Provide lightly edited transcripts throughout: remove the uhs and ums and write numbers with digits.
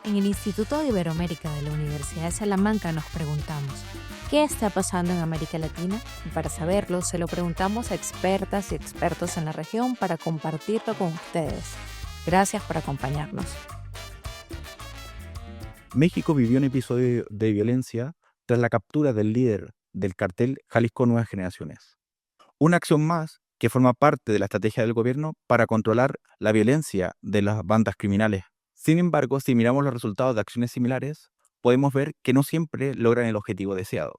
En el Instituto de Iberoamérica de la Universidad de Salamanca nos preguntamos, ¿qué está pasando en América Latina? Y para saberlo, se lo preguntamos a expertas y expertos en la región para compartirlo con ustedes. Gracias por acompañarnos. México vivió un episodio de violencia tras la captura del líder del cartel Jalisco Nuevas Generaciones. Una acción más que forma parte de la estrategia del gobierno para controlar la violencia de las bandas criminales. Sin embargo, si miramos los resultados de acciones similares, podemos ver que no siempre logran el objetivo deseado.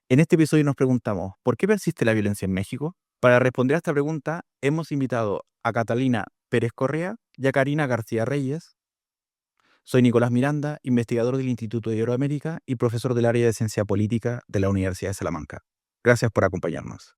En este episodio nos preguntamos, ¿por qué persiste la violencia en México? Para responder a esta pregunta, hemos invitado a Catalina Pérez Correa y a Karina García Reyes. Soy Nicolás Miranda, investigador del Instituto de Iberoamérica y profesor del área de Ciencia Política de la Universidad de Salamanca. Gracias por acompañarnos.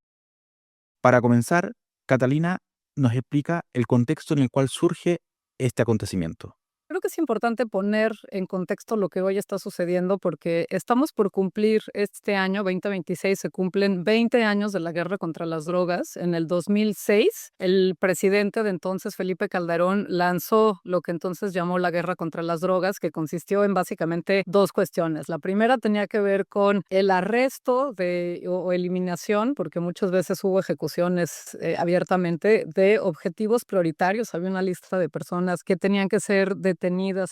Para comenzar, Catalina nos explica el contexto en el cual surge este acontecimiento. Creo que es importante poner en contexto lo que hoy está sucediendo porque estamos por cumplir este año, 2026, se cumplen 20 años de la guerra contra las drogas. En el 2006, el presidente de entonces, Felipe Calderón, lanzó lo que entonces llamó la guerra contra las drogas, que consistió en básicamente dos cuestiones. La primera tenía que ver con el arresto o eliminación, porque muchas veces hubo ejecuciones abiertamente, de objetivos prioritarios. Había una lista de personas que tenían que ser detenidas,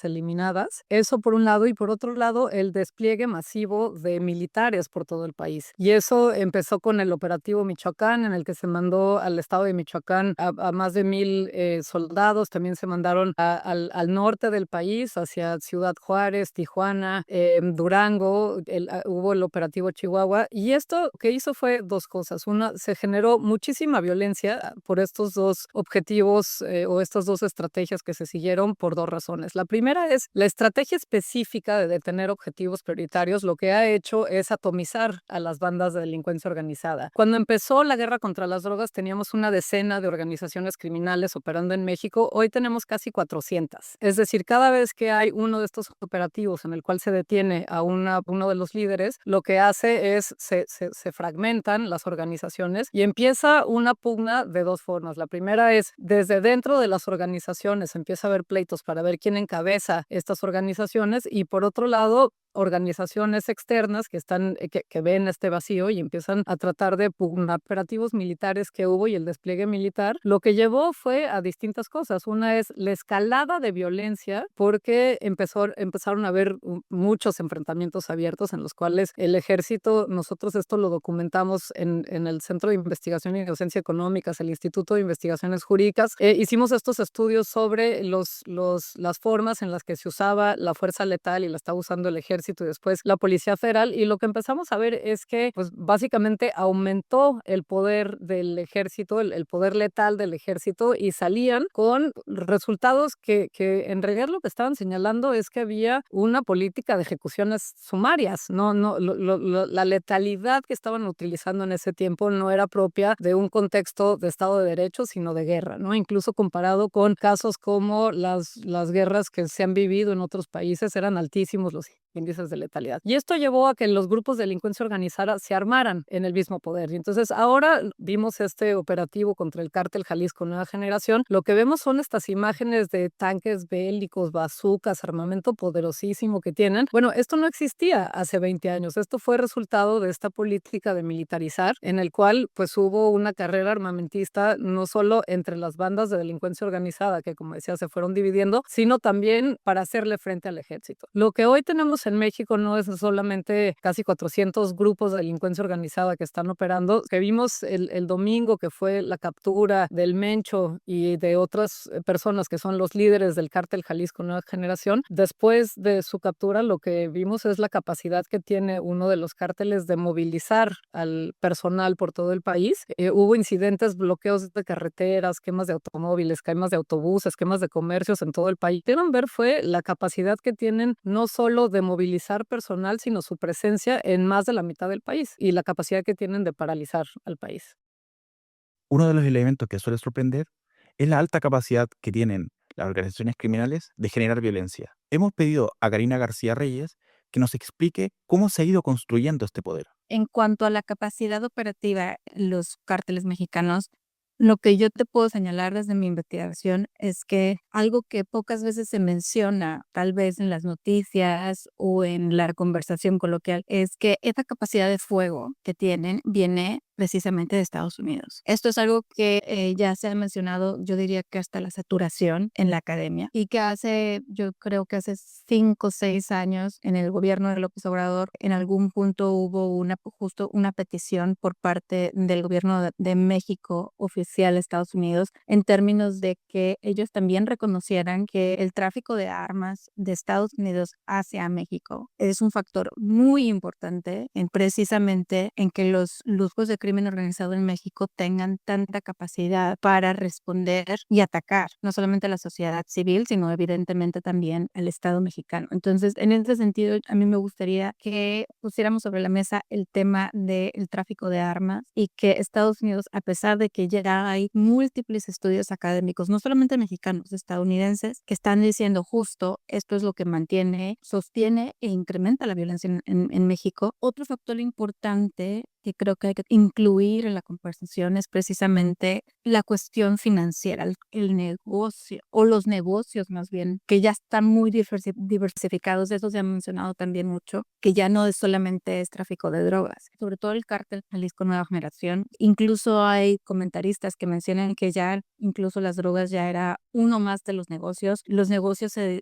eliminadas. Eso por un lado, y por otro lado, el despliegue masivo de militares por todo el país. Y eso empezó con el operativo Michoacán, en el que se mandó al estado de Michoacán a más de 1,000 soldados. También se mandaron al norte del país, hacia Ciudad Juárez, Tijuana, Durango. Hubo el operativo Chihuahua. Y esto que hizo fue dos cosas. Una, se generó muchísima violencia por estos dos objetivos o estas dos estrategias que se siguieron por dos razones. La primera es la estrategia específica de detener objetivos prioritarios. Lo que ha hecho es atomizar a las bandas de delincuencia organizada. Cuando empezó la guerra contra las drogas teníamos una decena de organizaciones criminales operando en México. Hoy tenemos casi 400. Es decir, cada vez que hay uno de estos operativos en el cual se detiene a uno de los líderes, lo que hace es se fragmentan las organizaciones y empieza una pugna de dos formas. La primera es desde dentro de las organizaciones empieza a haber pleitos para ver quién encabeza estas organizaciones, y por otro lado, organizaciones externas que ven este vacío y empiezan a tratar de pugnar operativos militares que hubo y el despliegue militar. Lo que llevó fue a distintas cosas. Una es la escalada de violencia, porque empezaron a haber muchos enfrentamientos abiertos en los cuales el ejército, nosotros esto lo documentamos en el Centro de Investigación y Docencia Económicas, el Instituto de Investigaciones Jurídicas. Hicimos estos estudios sobre las formas en las que se usaba la fuerza letal y la estaba usando el ejército y después la Policía Federal, y lo que empezamos a ver es que pues básicamente aumentó el poder del ejército, el poder letal del ejército, y salían con resultados que en realidad lo que estaban señalando es que había una política de ejecuciones sumarias. La letalidad que estaban utilizando en ese tiempo no era propia de un contexto de Estado de Derecho, sino de guerra, ¿no? Incluso comparado con casos como las guerras que se han vivido en otros países, eran altísimos los índices de letalidad. Y esto llevó a que los grupos de delincuencia organizada se armaran en el mismo poder. Y entonces ahora vimos este operativo contra el cártel Jalisco Nueva Generación. Lo que vemos son estas imágenes de tanques bélicos, bazucas, armamento poderosísimo que tienen. Bueno, esto no existía hace 20 años. Esto fue resultado de esta política de militarizar, en el cual pues hubo una carrera armamentista no solo entre las bandas de delincuencia organizada, que como decía se fueron dividiendo, sino también para hacerle frente al ejército. Lo que hoy tenemos en México no es solamente casi 400 grupos de delincuencia organizada que están operando, que vimos el domingo, que fue la captura del Mencho y de otras personas que son los líderes del cártel Jalisco Nueva Generación. Después de su captura, lo que vimos es la capacidad que tiene uno de los cárteles de movilizar al personal por todo el país. Hubo incidentes, bloqueos de carreteras, quemas de automóviles, quemas de autobuses, quemas de comercios en todo el país. Pudieron ver fue la capacidad que tienen no solo de movilizar personal, sino su presencia en más de la mitad del país y la capacidad que tienen de paralizar al país. Uno de los elementos que suele sorprender es la alta capacidad que tienen las organizaciones criminales de generar violencia. Hemos pedido a Karina García Reyes que nos explique cómo se ha ido construyendo este poder. En cuanto a la capacidad operativa, los cárteles mexicanos Lo que yo te puedo señalar desde mi investigación es que algo que pocas veces se menciona, tal vez en las noticias o en la conversación coloquial, es que esa capacidad de fuego que tienen viene precisamente de Estados Unidos. Esto es algo que ya se ha mencionado, yo diría que hasta la saturación en la academia, y que yo creo que hace 5 o 6 años en el gobierno de López Obrador, en algún punto hubo justo una petición por parte del gobierno de México oficial a Estados Unidos, en términos de que ellos también reconocieran que el tráfico de armas de Estados Unidos hacia México es un factor muy importante precisamente en que los grupos de crimen organizado en México tengan tanta capacidad para responder y atacar no solamente a la sociedad civil, sino evidentemente también al Estado mexicano. Entonces, en ese sentido, a mí me gustaría que pusiéramos sobre la mesa el tema del tráfico de armas, y que Estados Unidos, a pesar de que ya hay múltiples estudios académicos, no solamente mexicanos, estadounidenses, que están diciendo justo esto es lo que sostiene e incrementa la violencia en México. Otro factor importante que creo que hay que incluir en la conversación es precisamente la cuestión financiera, el negocio, o los negocios más bien, que ya están muy diversificados. Eso se ha mencionado también mucho, que ya no solamente es tráfico de drogas, sobre todo el cártel Jalisco Nueva Generación. Incluso hay comentaristas que mencionan que ya incluso las drogas ya era uno más de los negocios. Los negocios se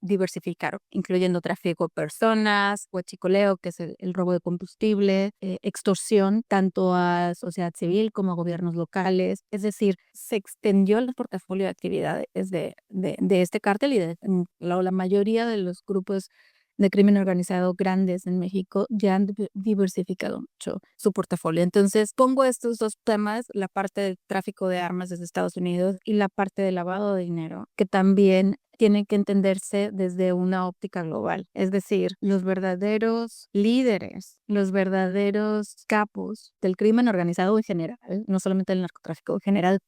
diversificaron, incluyendo tráfico de personas, huachicoleo, que es el robo de combustible, extorsión, tanto a sociedad civil como a gobiernos locales. Es decir, se extendió el portafolio de actividades de este cártel, y la mayoría de los grupos de crimen organizado grandes en México ya han diversificado mucho su portafolio. Entonces, pongo estos dos temas, la parte del tráfico de armas desde Estados Unidos y la parte del lavado de dinero, que también tienen que entenderse desde una óptica global. Es decir, los verdaderos líderes, los verdaderos capos del crimen organizado en general, no solamente el narcotráfico, en general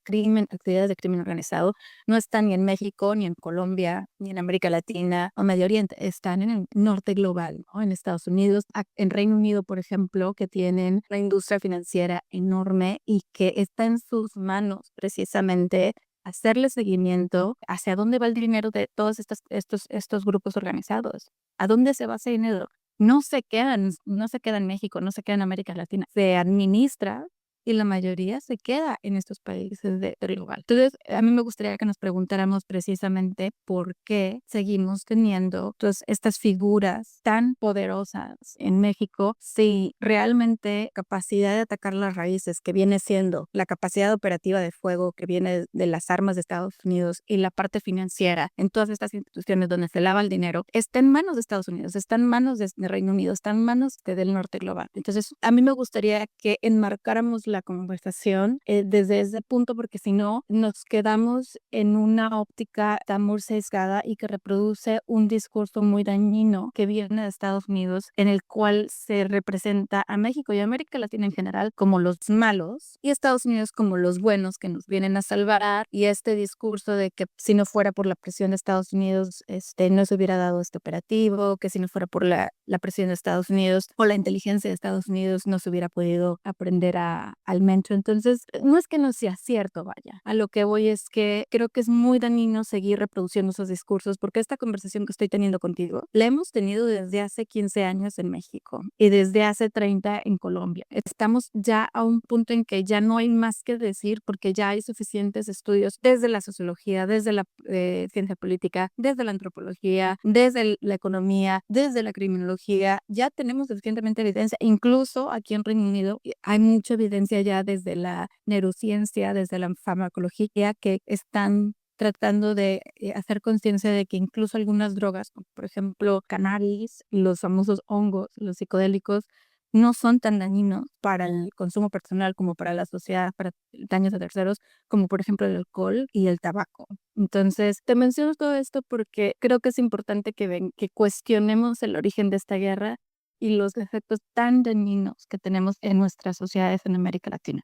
actividades de crimen organizado, no están ni en México, ni en Colombia, ni en América Latina o Medio Oriente, están en el norte global, ¿no? En Estados Unidos, en Reino Unido, por ejemplo, que tienen una industria financiera enorme y que está en sus manos precisamente hacerle seguimiento hacia dónde va el dinero de todos estos grupos organizados. ¿A dónde se va ese dinero? No se queda en México, no se queda en América Latina, se administra, y la mayoría se queda en estos países del global. Entonces, a mí me gustaría que nos preguntáramos precisamente por qué seguimos teniendo estas figuras tan poderosas en México, si realmente capacidad de atacar las raíces, que viene siendo la capacidad operativa de fuego que viene de las armas de Estados Unidos, y la parte financiera en todas estas instituciones donde se lava el dinero, está en manos de Estados Unidos, está en manos de Reino Unido, está en manos del norte global. Entonces, a mí me gustaría que enmarcáramos la conversación desde ese punto, porque si no, nos quedamos en una óptica tan muy sesgada y que reproduce un discurso muy dañino que viene de Estados Unidos, en el cual se representa a México y a América Latina en general como los malos, y Estados Unidos como los buenos que nos vienen a salvar. Y este discurso de que si no fuera por la presión de Estados Unidos, no se hubiera dado este operativo, que si no fuera por la presión de Estados Unidos o la inteligencia de Estados Unidos, no se hubiera podido aprender al mencho. Entonces, no es que no sea cierto, vaya. A lo que voy es que creo que es muy dañino seguir reproduciendo esos discursos, porque esta conversación que estoy teniendo contigo la hemos tenido desde hace 15 años en México y desde hace 30 en Colombia. Estamos ya a un punto en que ya no hay más que decir, porque ya hay suficientes estudios desde la sociología, desde la ciencia política, desde la antropología, desde la economía, desde la criminología. Ya tenemos suficientemente evidencia. Incluso aquí en Reino Unido hay mucha evidencia ya desde la neurociencia, desde la farmacología, que están tratando de hacer conciencia de que incluso algunas drogas, como por ejemplo cannabis, los famosos hongos, los psicodélicos, no son tan dañinos para el consumo personal como para la sociedad, para daños a terceros, como por ejemplo el alcohol y el tabaco. Entonces, te menciono todo esto porque creo que es importante que cuestionemos el origen de esta guerra y los efectos tan dañinos que tenemos en nuestras sociedades en América Latina.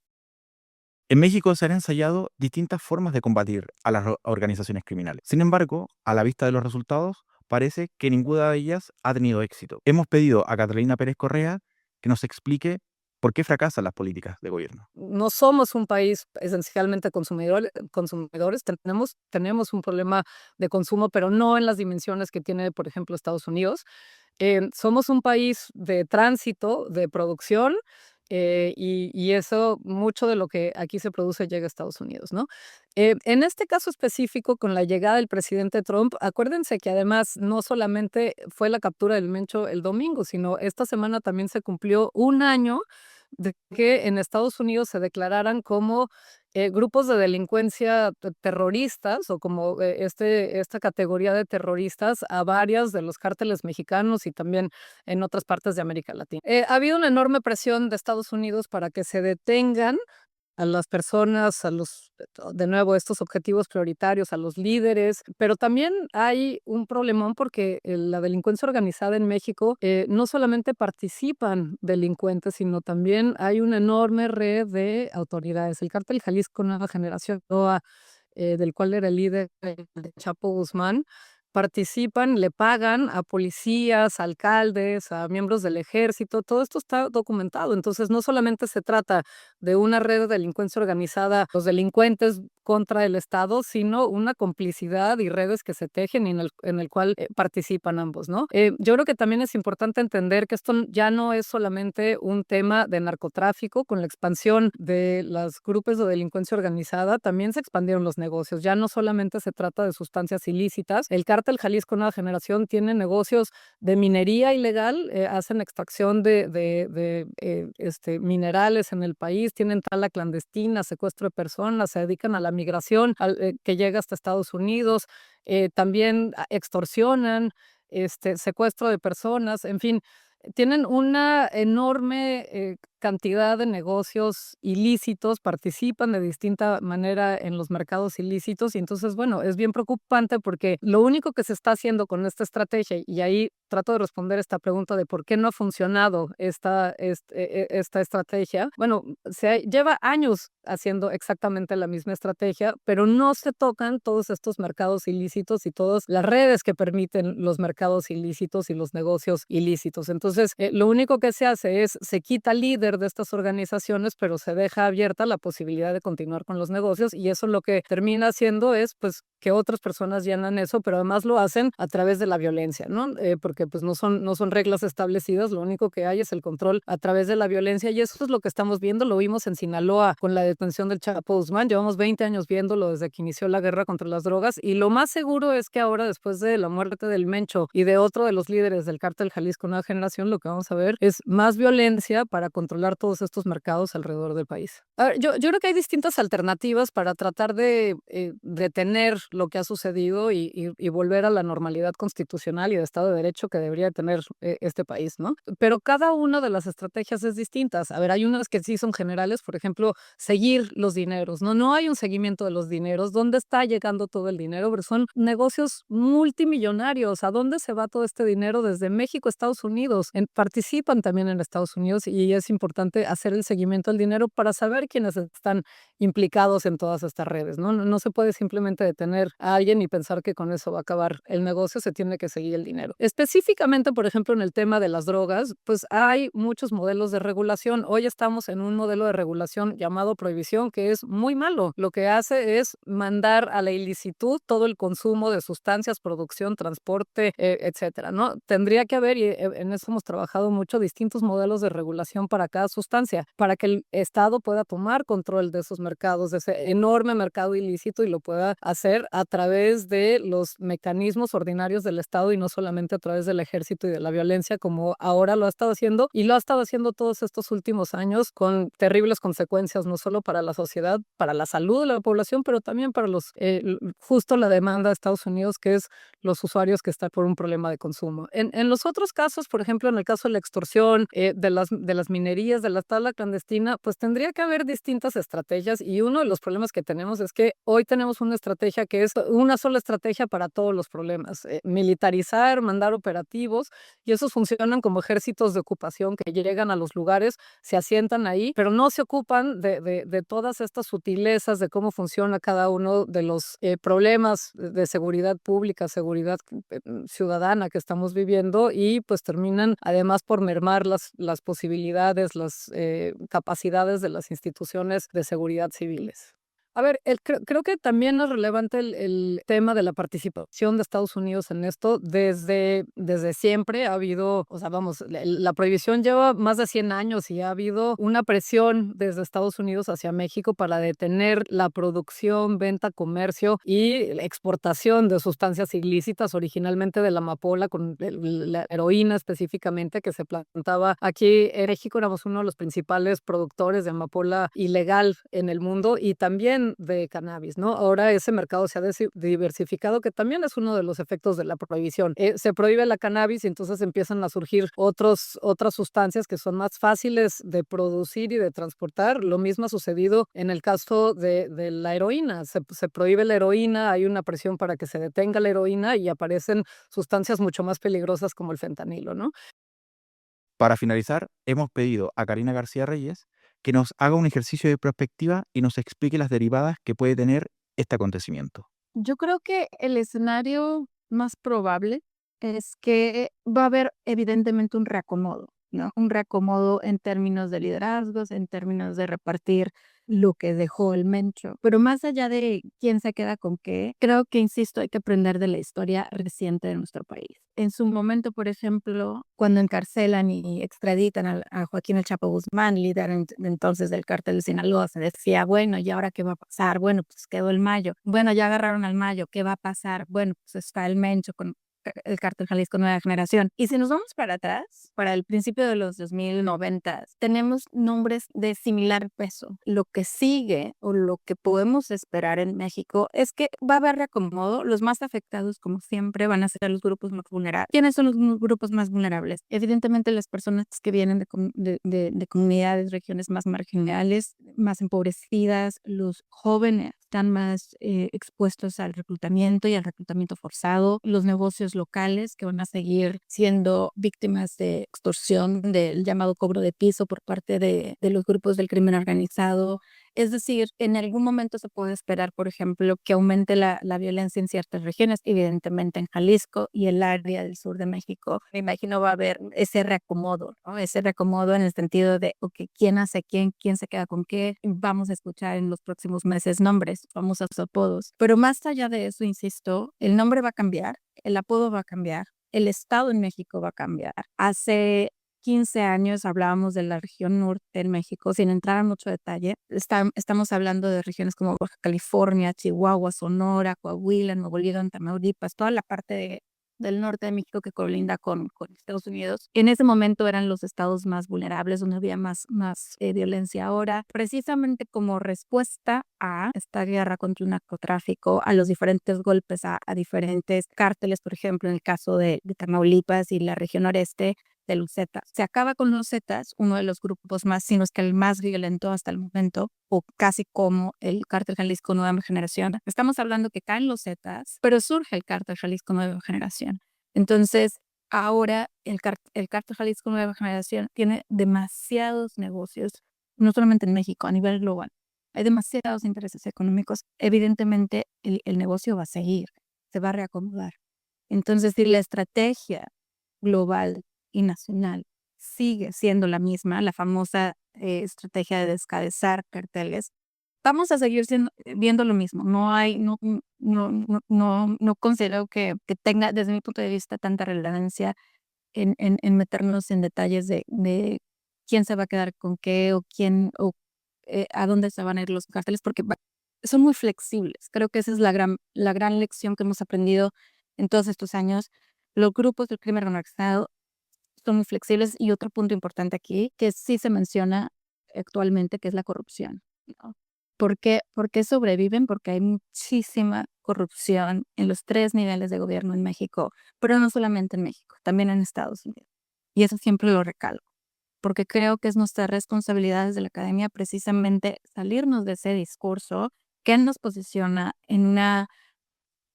En México se han ensayado distintas formas de combatir a las organizaciones criminales. Sin embargo, a la vista de los resultados, parece que ninguna de ellas ha tenido éxito. Hemos pedido a Catalina Pérez Correa que nos explique ¿Por qué fracasan las políticas de gobierno? No somos un país esencialmente consumidores, tenemos un problema de consumo, pero no en las dimensiones que tiene, por ejemplo, Estados Unidos. Somos un país de tránsito, de producción, y eso, mucho de lo que aquí se produce llega a Estados Unidos, ¿no? En este caso específico, con la llegada del presidente Trump, acuérdense que además no solamente fue la captura del Mencho el domingo, sino esta semana también se cumplió un año de que en Estados Unidos se declararan como grupos de delincuencia terroristas o como esta categoría de terroristas a varias de los cárteles mexicanos y también en otras partes de América Latina. Ha habido una enorme presión de Estados Unidos para que se detengan a las personas, de nuevo, estos objetivos prioritarios, a los líderes, pero también hay un problemón porque la delincuencia organizada en México no solamente participan delincuentes, sino también hay una enorme red de autoridades. El Cártel Jalisco Nueva Generación, del cual era el líder de Chapo Guzmán, participan, le pagan a policías, alcaldes, a miembros del ejército, todo esto está documentado. Entonces, no solamente se trata de una red de delincuencia organizada, los delincuentes contra el Estado, sino una complicidad y redes que se tejen y en el cual participan ambos, ¿no? Yo creo que también es importante entender que esto ya no es solamente un tema de narcotráfico. Con la expansión de los grupos de delincuencia organizada, también se expandieron los negocios. Ya no solamente se trata de sustancias ilícitas. El Cártel Jalisco Nueva Generación tiene negocios de minería ilegal, hacen extracción de minerales en el país, tienen tala clandestina, secuestro de personas, se dedican a la migración que llega hasta Estados Unidos, también extorsionan, secuestro de personas, en fin, tienen una enorme cantidad de negocios ilícitos, participan de distinta manera en los mercados ilícitos y entonces, bueno, es bien preocupante porque lo único que se está haciendo con esta estrategia, y ahí trato de responder esta pregunta de por qué no ha funcionado esta estrategia. Bueno, lleva años haciendo exactamente la misma estrategia, pero no se tocan todos estos mercados ilícitos y todas las redes que permiten los mercados ilícitos y los negocios ilícitos. Entonces, lo único que se hace es, se quita líder de estas organizaciones, pero se deja abierta la posibilidad de continuar con los negocios y eso lo que termina haciendo es, pues, que otras personas llenan eso, pero además lo hacen a través de la violencia, ¿no? Porque pues no son reglas establecidas, lo único que hay es el control a través de la violencia y eso es lo que estamos viendo, lo vimos en Sinaloa con la detención del Chapo Guzmán, llevamos 20 años viéndolo desde que inició la guerra contra las drogas y lo más seguro es que ahora, después de la muerte del Mencho y de otro de los líderes del Cártel Jalisco Nueva Generación, lo que vamos a ver es más violencia para controlar todos estos mercados alrededor del país. A ver, yo creo que hay distintas alternativas para tratar de detener lo que ha sucedido y volver a la normalidad constitucional y de Estado de Derecho que debería tener este país, ¿no? Pero cada una de las estrategias es distintas. A ver, hay unas que sí son generales, por ejemplo, seguir los dineros, ¿no? No hay un seguimiento de los dineros, dónde está llegando todo el dinero, pero son negocios multimillonarios. ¿A dónde se va todo este dinero desde México a Estados Unidos? Participan también en Estados Unidos y es importante hacer el seguimiento del dinero para saber quiénes están implicados en todas estas redes, ¿no? No se puede simplemente detener a alguien y pensar que con eso va a acabar el negocio, se tiene que seguir el dinero. Específicamente, por ejemplo, en el tema de las drogas, pues hay muchos modelos de regulación. Hoy estamos en un modelo de regulación llamado prohibición, que es muy malo. Lo que hace es mandar a la ilicitud todo el consumo de sustancias, producción, transporte, etcétera, ¿no? Tendría que haber, y en eso hemos trabajado mucho, distintos modelos de regulación para cada sustancia, para que el Estado pueda tomar control de esos mercados, de ese enorme mercado ilícito y lo pueda hacer a través de los mecanismos ordinarios del Estado y no solamente a través del ejército y de la violencia como ahora lo ha estado haciendo y lo ha estado haciendo todos estos últimos años con terribles consecuencias, no solo para la sociedad, para la salud de la población, pero también para justo la demanda de Estados Unidos, que es los usuarios que están por un problema de consumo. En los otros casos, por ejemplo, en el caso de la extorsión, de las minerías, de la tala clandestina, pues tendría que haber distintas estrategias y uno de los problemas que tenemos es que hoy tenemos una estrategia que es una sola estrategia para todos los problemas. Militarizar, mandar operativos y esos funcionan como ejércitos de ocupación que llegan a los lugares, se asientan ahí, pero no se ocupan de todas estas sutilezas de cómo funciona cada uno de los problemas de seguridad pública, seguridad ciudadana que estamos viviendo y pues terminan además por mermar las posibilidades, las capacidades de las instituciones de seguridad civiles. A ver, creo que también es relevante el tema de la participación de Estados Unidos en esto. Desde siempre ha habido, o sea, vamos, la prohibición lleva más de 100 años y ha habido una presión desde Estados Unidos hacia México para detener la producción, venta, comercio y la exportación de sustancias ilícitas, originalmente de la amapola, con la heroína específicamente, que se plantaba aquí en México. Éramos uno de los principales productores de amapola ilegal en el mundo y también de cannabis, ¿no? Ahora ese mercado se ha diversificado, que también es uno de los efectos de la prohibición. Se prohíbe la cannabis y entonces empiezan a surgir otras sustancias que son más fáciles de producir y de transportar. Lo mismo ha sucedido en el caso de la heroína. Se prohíbe la heroína, hay una presión para que se detenga la heroína y aparecen sustancias mucho más peligrosas como el fentanilo, ¿no? Para finalizar, hemos pedido a Karina García Reyes que nos haga un ejercicio de perspectiva y nos explique las derivadas que puede tener este acontecimiento. Yo creo que el escenario más probable es que va a haber evidentemente un reacomodo, ¿no? Un reacomodo en términos de liderazgos, en términos de repartir lo que dejó el Mencho. Pero más allá de quién se queda con qué, creo que, insisto, hay que aprender de la historia reciente de nuestro país. En su momento, por ejemplo, cuando encarcelan y extraditan a Joaquín El Chapo Guzmán, líder entonces del cártel de Sinaloa, se decía, bueno, ¿y ahora qué va a pasar? Bueno, pues quedó el Mayo. Bueno, ya agarraron al Mayo, ¿qué va a pasar? Bueno, pues está el Mencho con el cártel Jalisco Nueva Generación. Y si nos vamos para atrás, para el principio de los 2090, tenemos nombres de similar peso. Lo que sigue o lo que podemos esperar en México es que va a haber reacomodo. Los más afectados, como siempre, van a ser los grupos más vulnerables. ¿Quiénes son los grupos más vulnerables? Evidentemente las personas que vienen de comunidades, regiones más marginales, más empobrecidas, los jóvenes están más expuestos al reclutamiento y al reclutamiento forzado, los negocios locales que van a seguir siendo víctimas de extorsión, del llamado cobro de piso por parte de los grupos del crimen organizado. Es decir, en algún momento se puede esperar, por ejemplo, que aumente la violencia en ciertas regiones, evidentemente en Jalisco y el área del sur de México. Me imagino va a haber ese reacomodo, ¿no? Ese reacomodo en el sentido de, ok, ¿quién hace quién se queda con qué? Vamos a escuchar en los próximos meses nombres, famosos apodos. Pero más allá de eso, insisto, el nombre va a cambiar, el apodo va a cambiar, el estado en México va a cambiar. Hace 15 años hablábamos de la región norte en México, sin entrar en mucho detalle. Estamos hablando de regiones como Baja California, Chihuahua, Sonora, Coahuila, Nuevo León, Tamaulipas, toda la parte del norte de México que colinda con Estados Unidos. En ese momento eran los estados más vulnerables, donde había más violencia. Ahora, precisamente como respuesta a esta guerra contra el narcotráfico, a los diferentes golpes a diferentes cárteles, por ejemplo, en el caso de Tamaulipas y la región noreste, de los Zetas. Se acaba con los Zetas, uno de los grupos más, si no es que el más violento hasta el momento, o casi como el cártel Jalisco Nueva Generación. Estamos hablando que caen los Zetas, pero surge el cártel Jalisco Nueva Generación. Entonces, ahora el cártel Jalisco Nueva Generación tiene demasiados negocios, no solamente en México, a nivel global. Hay demasiados intereses económicos. Evidentemente, el negocio va a seguir, se va a reacomodar. Entonces, si la estrategia global y nacional sigue siendo la misma, la famosa estrategia de descabezar carteles, vamos a seguir viendo lo mismo. No considero que tenga, desde mi punto de vista, tanta relevancia en meternos en detalles de quién se va a quedar con qué o a dónde se van a ir los carteles, porque son muy flexibles. Creo que esa es la gran lección que hemos aprendido en todos estos años. Los grupos del crimen organizado son muy flexibles, y otro punto importante aquí que sí se menciona actualmente, que es la corrupción, ¿no? ¿Por qué sobreviven? Porque hay muchísima corrupción en los 3 niveles de gobierno en México, pero no solamente en México, también en Estados Unidos. Y eso siempre lo recalco, porque creo que es nuestra responsabilidad desde la academia precisamente salirnos de ese discurso que nos posiciona en una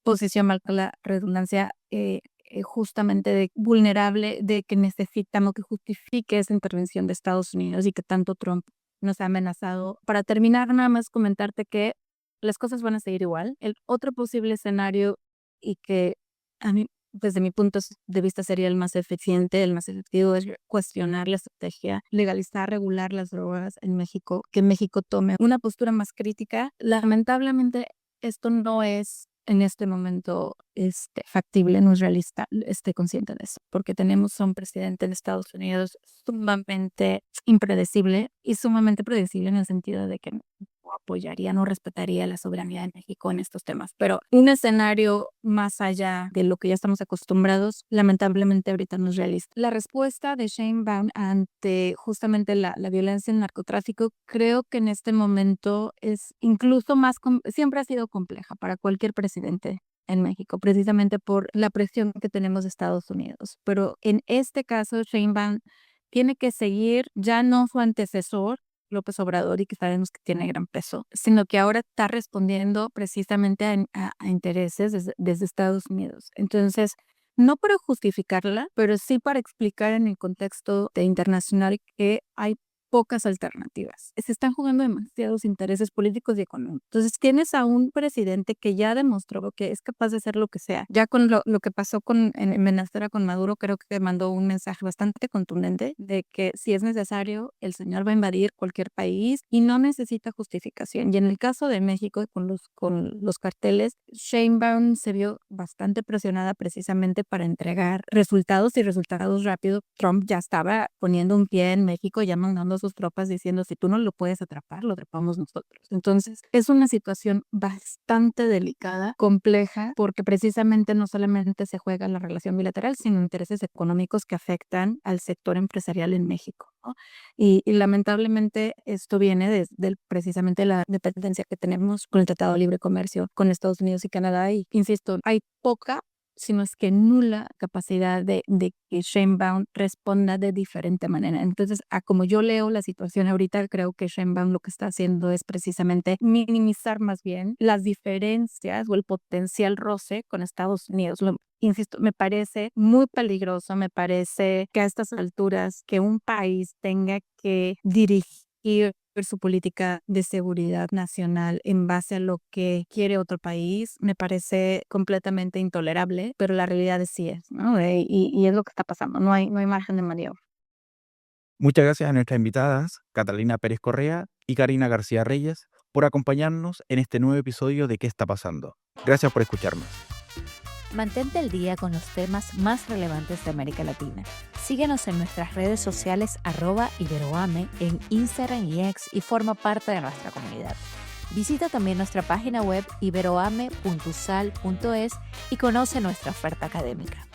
posición, valga la redundancia, justamente vulnerable, de que necesitamos, que justifique esa intervención de Estados Unidos y que tanto Trump nos ha amenazado. Para terminar, nada más comentarte que las cosas van a seguir igual. El otro posible escenario, y que a mí desde mi punto de vista sería el más eficiente, el más efectivo, es cuestionar la estrategia, legalizar, regular las drogas en México, que México tome una postura más crítica. Lamentablemente, esto no es en este momento factible, no es realista, estoy consciente de eso, porque tenemos a un presidente en Estados Unidos sumamente impredecible y sumamente predecible en el sentido de que no apoyaría, no respetaría la soberanía de México en estos temas. Pero un escenario más allá de lo que ya estamos acostumbrados, lamentablemente ahorita no es realista. La respuesta de Sheinbaum ante justamente la violencia en el narcotráfico, creo que en este momento es incluso más, siempre ha sido compleja para cualquier presidente en México, precisamente por la presión que tenemos de Estados Unidos. Pero en este caso, Sheinbaum tiene que seguir ya no su antecesor, López Obrador, y que sabemos que tiene gran peso, sino que ahora está respondiendo precisamente a intereses desde Estados Unidos. Entonces, no para justificarla, pero sí para explicar en el contexto internacional que hay pocas alternativas. Se están jugando demasiados intereses políticos y económicos. Entonces tienes a un presidente que ya demostró que es capaz de hacer lo que sea. Ya con lo que pasó en Venezuela con Maduro, creo que mandó un mensaje bastante contundente de que si es necesario, el señor va a invadir cualquier país y no necesita justificación. Y en el caso de México, con los carteles, Sheinbaum se vio bastante presionada precisamente para entregar resultados y resultados rápidos. Trump ya estaba poniendo un pie en México, ya mandando sus tropas diciendo, si tú no lo puedes atrapar, lo atrapamos nosotros. Entonces, es una situación bastante delicada, compleja, porque precisamente no solamente se juega la relación bilateral, sino intereses económicos que afectan al sector empresarial en México, ¿no? Y lamentablemente esto viene de precisamente la dependencia que tenemos con el Tratado de Libre Comercio con Estados Unidos y Canadá. Y insisto, hay poca, sino es que nula capacidad de que Sheinbaum responda de diferente manera. Entonces, como yo leo la situación ahorita, creo que Sheinbaum lo que está haciendo es precisamente minimizar más bien las diferencias o el potencial roce con Estados Unidos. Insisto, me parece muy peligroso, me parece que a estas alturas que un país tenga que dirigir su política de seguridad nacional en base a lo que quiere otro país, me parece completamente intolerable, pero la realidad sí es, ¿no? Y es lo que está pasando, no hay margen de maniobra. Muchas gracias a nuestras invitadas, Catalina Pérez Correa y Karina García Reyes, por acompañarnos en este nuevo episodio de ¿Qué está pasando? Gracias por escucharnos. Mantente al día con los temas más relevantes de América Latina. Síguenos en nuestras redes sociales @iberoame en Instagram y X y forma parte de nuestra comunidad. Visita también nuestra página web iberoame.usal.es y conoce nuestra oferta académica.